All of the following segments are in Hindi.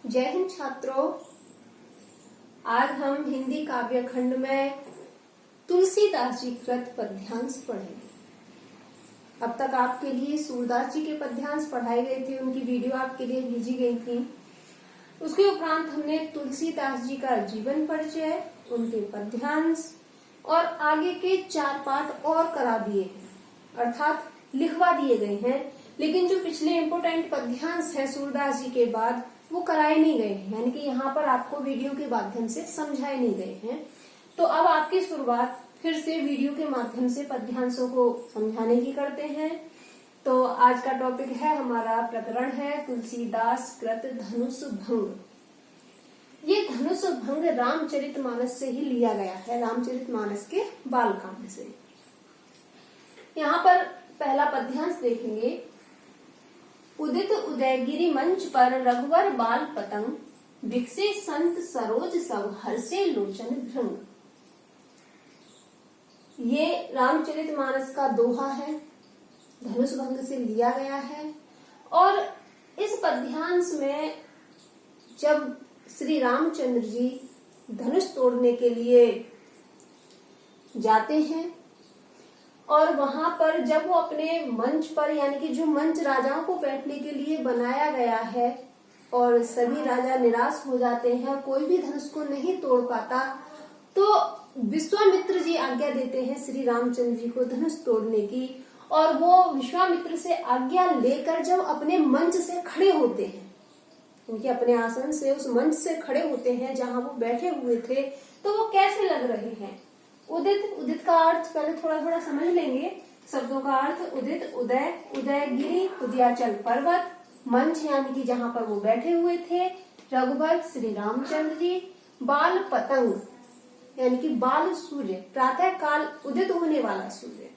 जय हिंद छात्रों। आज हम हिंदी काव्य खंड में तुलसीदास जी कृत पद्यांश पढ़ेंगे। अब तक आपके लिए सूरदास जी के पद्यांश पढ़ाए गए थे, उनकी वीडियो आपके लिए भेजी गई थी। उसके उपरांत हमने तुलसीदास जी का जीवन परिचय, उनके पद्यांश और आगे के 4 पाठ और करा दिए हैं, अर्थात लिखवा दिए गए हैं। लेकिन जो पिछले इम्पोर्टेंट पद्यांश हैं सूरदास जी के बाद, वो कराए नहीं गए हैं, यानी कि यहाँ पर आपको वीडियो के माध्यम से समझाए नहीं गए हैं। तो अब आपकी शुरुआत फिर से वीडियो के माध्यम से पद्यांशों को समझाने की करते हैं। तो आज का टॉपिक है, हमारा प्रकरण है तुलसीदास कृत धनुष भंग। ये धनुष भंग रामचरितमानस से ही लिया गया है, रामचरितमानस के बालकांड से। यहाँ पर पहला पद्यांश देखेंगे। उदित उदयगिरि मंच पर रघुवर बाल पतंग, बिकसे संत सरोज सब हर्षे लोचन भृंग। ये रामचरितमानस का दोहा है, धनुष भंग से लिया गया है। और इस पद्यांश में जब श्री रामचंद्र जी धनुष तोड़ने के लिए जाते हैं और वहां पर जब वो अपने मंच पर, यानी कि जो मंच राजाओं को बैठने के लिए बनाया गया है, और सभी राजा निराश हो जाते हैं, कोई भी धनुष को नहीं तोड़ पाता, तो विश्वामित्र जी आज्ञा देते हैं श्री रामचंद्र जी को धनुष तोड़ने की। और वो विश्वामित्र से आज्ञा लेकर जब अपने मंच से खड़े होते हैं, उनके अपने आसन से उस मंच से खड़े होते हैं जहां वो बैठे हुए थे, तो वो कैसे लग रहे हैं। उदित का अर्थ पहले थोड़ा थोड़ा समझ लेंगे। शब्दों का अर्थ उदित, उदय, उदयगिरि उदयाचल पर्वत, मंच यानी कि जहां पर वो बैठे हुए थे, रघुवर श्री रामचंद्र जी, बाल पतंग यानी कि बाल सूर्य, प्रातः काल उदित होने वाला सूर्य।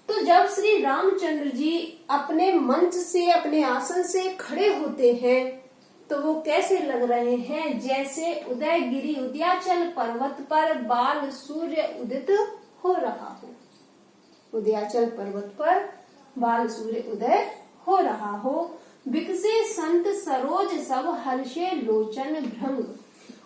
तो जब श्री रामचंद्र जी अपने मंच से, अपने आसन से खड़े होते हैं, तो वो कैसे लग रहे हैं, जैसे उदयगिरि उदयाचल पर्वत पर बाल सूर्य उदित हो रहा हो। उदयाचल पर्वत पर बाल सूर्य उदय हो रहा हो। बिकसे संत सरोज सब हर्षे लोचन भृंग।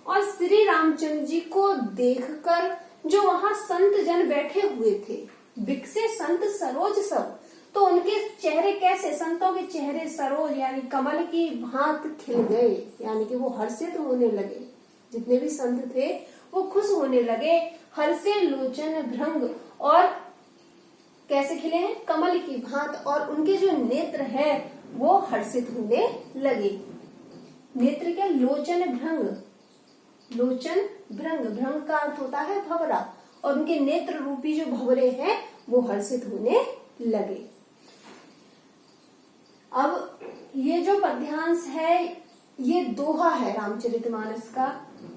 और श्री रामचंद्र जी को देखकर जो वहां संत जन बैठे हुए थे, बिकसे संत सरोज सब, तो उनके चेहरे कैसे, संतों के चेहरे सरोज यानी कमल की भांत खिल गए, यानी कि वो हर्षित होने लगे। जितने भी संत थे वो खुश होने लगे। हर्षे लोचन भृंग, और कैसे खिले हैं, कमल की भांत, और उनके जो नेत्र है वो हर्षित होने लगे। नेत्र क्या, लोचन भृंग, लोचन भृंग, भृंग का अर्थ होता है भंवरा, और उनके नेत्र रूपी जो भंवरे हैं वो हर्षित होने लगे। अब ये जो पद्यांश है ये दोहा है रामचरितमानस का।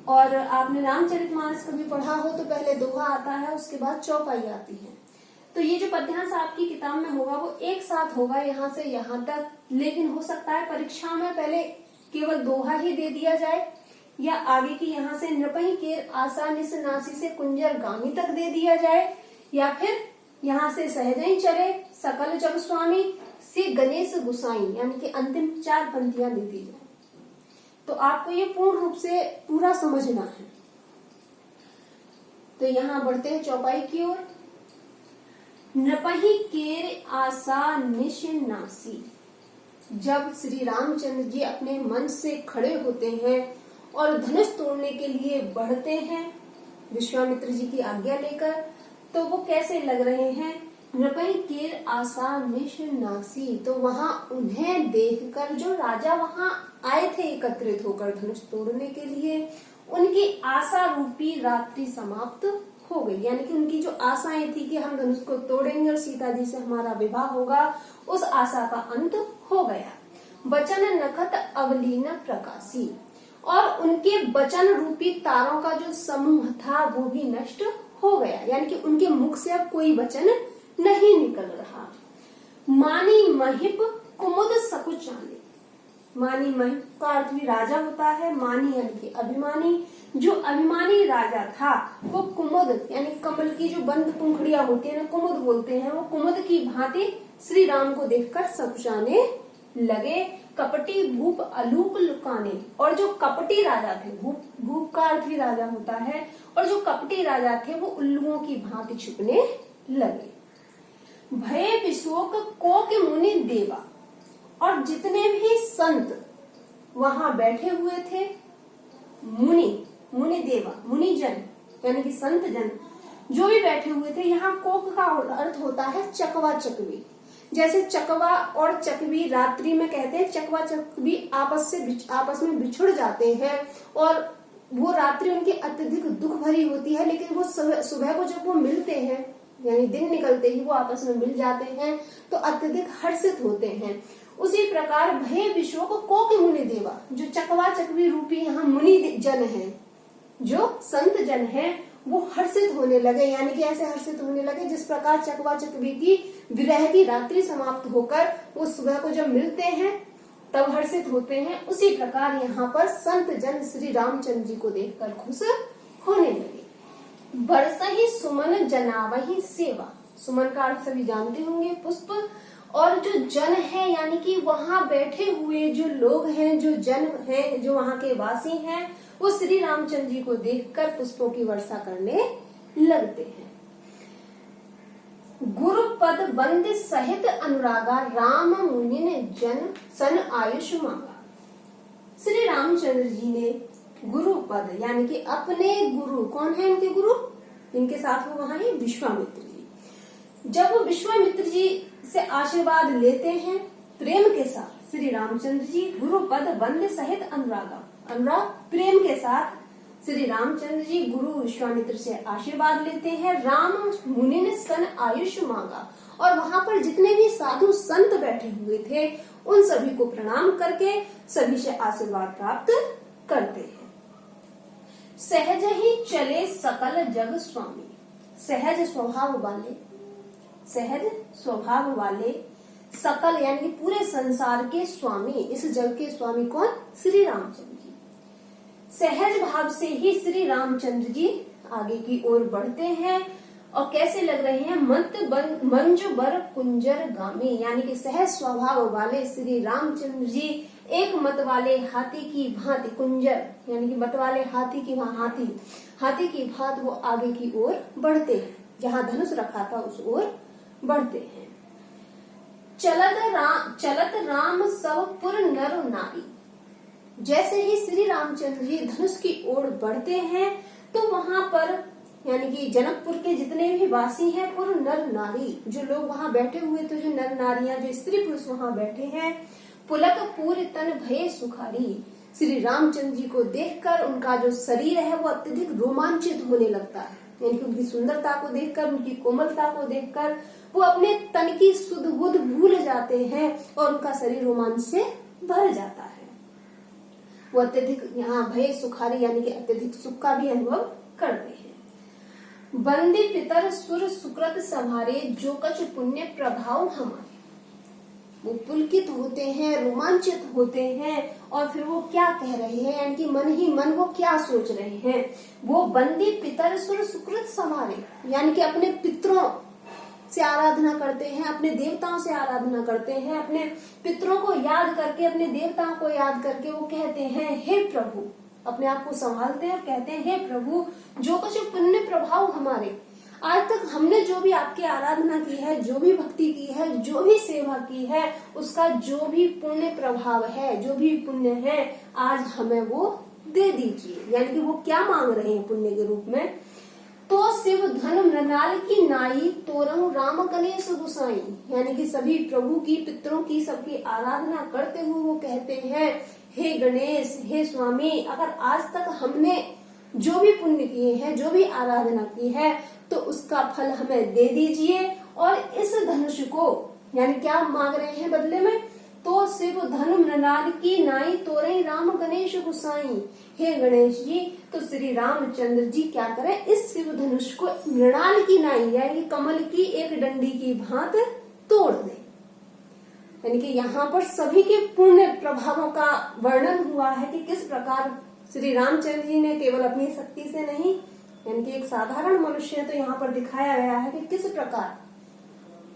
और आपने रामचरितमानस कभी पढ़ा हो तो पहले दोहा आता है, उसके बाद चौपाई आती है। तो ये जो पद्यांश आपकी किताब में होगा वो एक साथ होगा यहाँ से यहाँ तक। लेकिन हो सकता है परीक्षा में पहले केवल दोहा ही दे दिया जाए, या आगे की यहाँ से नृपहि केर आसा निस नासी से कुंजर गामी तक दे दिया जाए, या फिर यहाँ से सहजई चले सकल जग स्वामी से गणेश गुसाई, यानी कि अंतिम 4 पंक्तियां दे दी जाए। तो आपको ये पूर्ण रूप से पूरा समझना है। तो यहाँ बढ़ते हैं चौपाई की ओर। नृपहि केर आसा निश नासी। जब श्री रामचंद्र जी अपने मंच से खड़े होते हैं और धनुष तोड़ने के लिए बढ़ते हैं विश्वामित्र जी की आज्ञा लेकर, तो वो कैसे लग रहे हैं। नृपहि केर आसा निश नासी, तो वहां उन्हें देखकर जो राजा वहां आए थे एकत्रित होकर धनुष तोड़ने के लिए, उनकी आशा रूपी रात्रि समाप्त हो गई। यानी कि उनकी जो आशाएं थी कि हम धनुष को तोड़ेंगे और सीता जी से हमारा विवाह होगा, उस आशा का अंत हो गया। बचन नखत अवलीन प्रकाशी, और उनके वचन रूपी तारों का जो समूह था वो भी नष्ट हो गया, यानी कि उनके मुख से अब कोई वचन नहीं निकल रहा। मानी महिप कुमुद सकुचानी। मानी महिप का अर्थ भी राजा होता है, मानी यानी कि अभिमानी। जो अभिमानी राजा था वो कुमुद यानी कमल की जो बंद पंखुड़ियां होती है ना, कुमुद बोलते हैं, वो कुमुद की भांति श्री राम को देखकर सकुचाने लगे, कपटी भूप अलूक लुकाने। और जो कपटी राजा थे, भूप का अर्थ भी राजा होता है, और जो कपटी राजा थे वो उल्लुओं की भांति छुपने लगे। भय विशोक कोक मुनि देवा। और जितने भी संत वहां बैठे हुए थे, मुनि देवा, मुनि जन यानी कि संत जन जो भी बैठे हुए थे, यहाँ कोक का अर्थ होता है चकवा चकवी। जैसे चकवा और चकवी रात्रि में कहते हैं, चकवा चकवी आपस में बिछुड़ जाते हैं और वो रात्रि उनकी अत्यधिक दुख भरी होती है, लेकिन वो सुबह को जब वो मिलते हैं यानी दिन निकलते ही वो आपस में मिल जाते हैं तो अत्यधिक हर्षित होते हैं। उसी प्रकार भय विशोक कोक मुनि देवा, जो चकवा चकवी रूपी यहाँ मुनि जन है, जो संत जन है, वो हर्षित होने लगे। यानी कि ऐसे हर्षित होने लगे जिस प्रकार चकवा चकवी की विरह की रात्रि समाप्त होकर वो सुबह को जब मिलते हैं तब हर्षित होते हैं, उसी प्रकार यहाँ पर संत जन श्री रामचंद्र जी को देखकर खुश होने लगे। बरसहि सुमन जनावहि सेवा। सुमन का अर्थ सभी जानते होंगे, पुष्प। और जो जन है यानी कि वहां बैठे हुए जो लोग हैं, जो जन हैं, जो वहां के वासी हैं, वो श्री रामचंद्र जी को देखकर पुष्पों की वर्षा करने लगते हैं। गुरु पद बंद सहित अनुरागा, राम मुनि ने जन सन आयुष मांगा। श्री रामचंद्र जी ने गुरु पद यानी कि अपने गुरु, कौन है इनके गुरु, इनके साथ वो वहां है विश्वामित्र जी। जब वो विश्वामित्र जी से आशीर्वाद लेते हैं प्रेम के साथ, श्री रामचंद्र जी गुरु पद बंद सहित अनुरागा, अनुराग प्रेम के साथ श्री रामचंद्र जी गुरु विश्वामित्र से आशीर्वाद लेते हैं। राम मुनि ने सन आयुष मांगा, और वहां पर जितने भी साधु संत बैठे हुए थे उन सभी को प्रणाम करके सभी से आशीर्वाद प्राप्त करते हैं। सहज ही चले सकल जग स्वामी। सहज स्वभाव वाले, सहज स्वभाव वाले सकल यानी कि पूरे संसार के स्वामी, इस जग के स्वामी कौन, श्री रामचंद्र जी। सहज भाव से ही श्री रामचंद्र जी आगे की ओर बढ़ते हैं और कैसे लग रहे हैं, मंज बर कुंजर गामी, यानी कि सहज स्वभाव वाले श्री रामचंद्र जी एक मत वाले हाथी की भांति, कुंजर यानी कि मत वाले हाथी की हाथी की भांति वो आगे की ओर बढ़ते हैं, जहाँ धनुष रखा था उस ओर बढ़ते हैं। चलत राम सब पुर नर नारी। जैसे ही श्री रामचंद्र जी धनुष की ओर बढ़ते हैं तो वहां पर यानी कि जनकपुर के जितने भी वासी हैं, पुर नर नारी, जो लोग वहां बैठे हुए थे, जो नर नारियां, जो स्त्री पुरुष वहां बैठे हैं, पुलक पूरे तन भय सुखारी। श्री रामचंद्र जी को देखकर उनका जो शरीर है वो अत्यधिक रोमांचित होने लगता है, यानी कि उनकी सुंदरता को देखकर, उनकी कोमलता को देखकर वो अपने तन की सुध बुध भूल जाते हैं और उनका शरीर रोमांच से भर जाता है। वो अत्यधिक यहाँ भय सुखारी यानी कि अत्यधिक सुख का भी अनुभव करते हैं। बंदी पितर सुर सुकृत संभारे, जो कछ पुण्य प्रभाव हमारे। वो पुलकित होते हैं, रोमांचित होते हैं और फिर वो क्या कह रहे हैं, यानी कि मन ही मन वो क्या सोच रहे हैं। वो बंदी पितर सुर सुकृत संभारे, यानी कि अपने पितरों से आराधना करते हैं, अपने देवताओं से आराधना करते हैं, अपने पितरों को याद करके, अपने देवताओं को याद करके वो कहते हैं हे प्रभु, अपने आप को संभालते हैं और कहते हैं हे प्रभु, जो कुछ पुण्य प्रभाव हमारे, आज तक हमने जो भी आपकी आराधना की है, जो भी भक्ति की है, जो भी सेवा की है, उसका जो भी पुण्य प्रभाव है, जो भी पुण्य है, आज हमें वो दे दीजिए। यानी कि वो क्या मांग रहे हैं पुण्य के रूप में, तो शिव धन मृणाल की नाई, तोरंग राम गणेश गुसाई। यानी कि सभी प्रभु की, पितरों की, सबकी आराधना करते हुए वो कहते हैं हे गणेश, हे स्वामी, अगर आज तक हमने जो भी पुण्य किए हैं, जो भी आराधना की है, तो उसका फल हमें दे दीजिए। और इस धनुष को यानी क्या मांग रहे हैं बदले में, तो शिव धनु मृणाल की नाई, तोरई राम गणेश गुसाई। हे गणेश जी, तो श्री रामचंद्र जी क्या करें, इस शिव धनुष को मृणाल की नाई यानी कि कमल की एक डंडी की भांत तोड़ दे। यानी कि यहाँ पर सभी के पुण्य प्रभावों का वर्णन हुआ है कि किस प्रकार श्री रामचंद्र जी ने केवल अपनी शक्ति से नहीं, यानी कि एक साधारण मनुष्य तो यहाँ पर दिखाया गया है कि किस प्रकार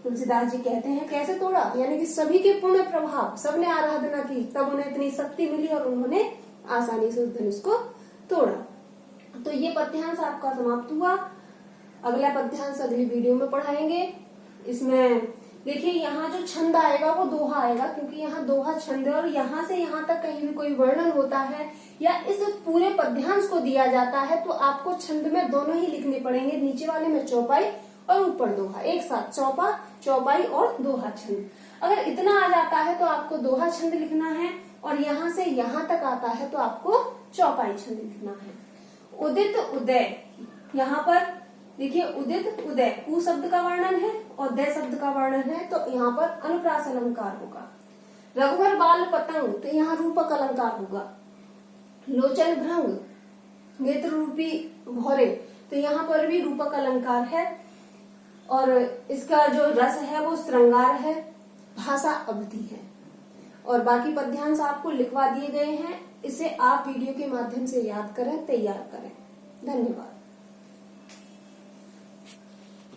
तुलसीदास जी कहते हैं कैसे तोड़ा, यानी कि सभी के पुण्य प्रभाव, सबने आराधना की तब उन्हें इतनी शक्ति मिली और उन्होंने आसानी से उस धनुष को तोड़ा। तो ये पद्यांश आपका समाप्त हुआ। अगला पद्यांश अगली वीडियो में पढ़ाएंगे। इसमें देखिए यहाँ जो छंद आएगा वो दोहा आएगा, क्योंकि यहाँ दोहा छंद है और यहाँ से यहाँ तक कहीं भी कोई वर्णन होता है या इस पूरे पद्यांश को दिया जाता है तो आपको छंद में दोनों ही लिखने पड़ेंगे, नीचे वाले में चौपाई और ऊपर दोहा, एक साथ चौपाई और दोहा छंद। अगर इतना आ जाता है तो आपको दोहा छंद लिखना है और यहाँ से यहाँ तक आता है तो आपको चौपाई छंद लिखना है। उदित उदय, यहाँ पर देखिए उदित उदय, उ शब्द का वर्णन है और दय शब्द का वर्णन है, तो यहाँ पर अनुप्रास अलंकार होगा। रघुवर बाल पतंग, तो यहाँ रूपक अलंकार होगा। लोचन भ्रंग, नेत्र रूपी भौरे, तो यहाँ पर भी रूपक अलंकार है और इसका जो रस है वो श्रृंगार है, भाषा अवधि है। और बाकी पद्यांश आपको लिखवा दिए गए हैं, इसे आप वीडियो के माध्यम से याद करें, तैयार करें। धन्यवाद।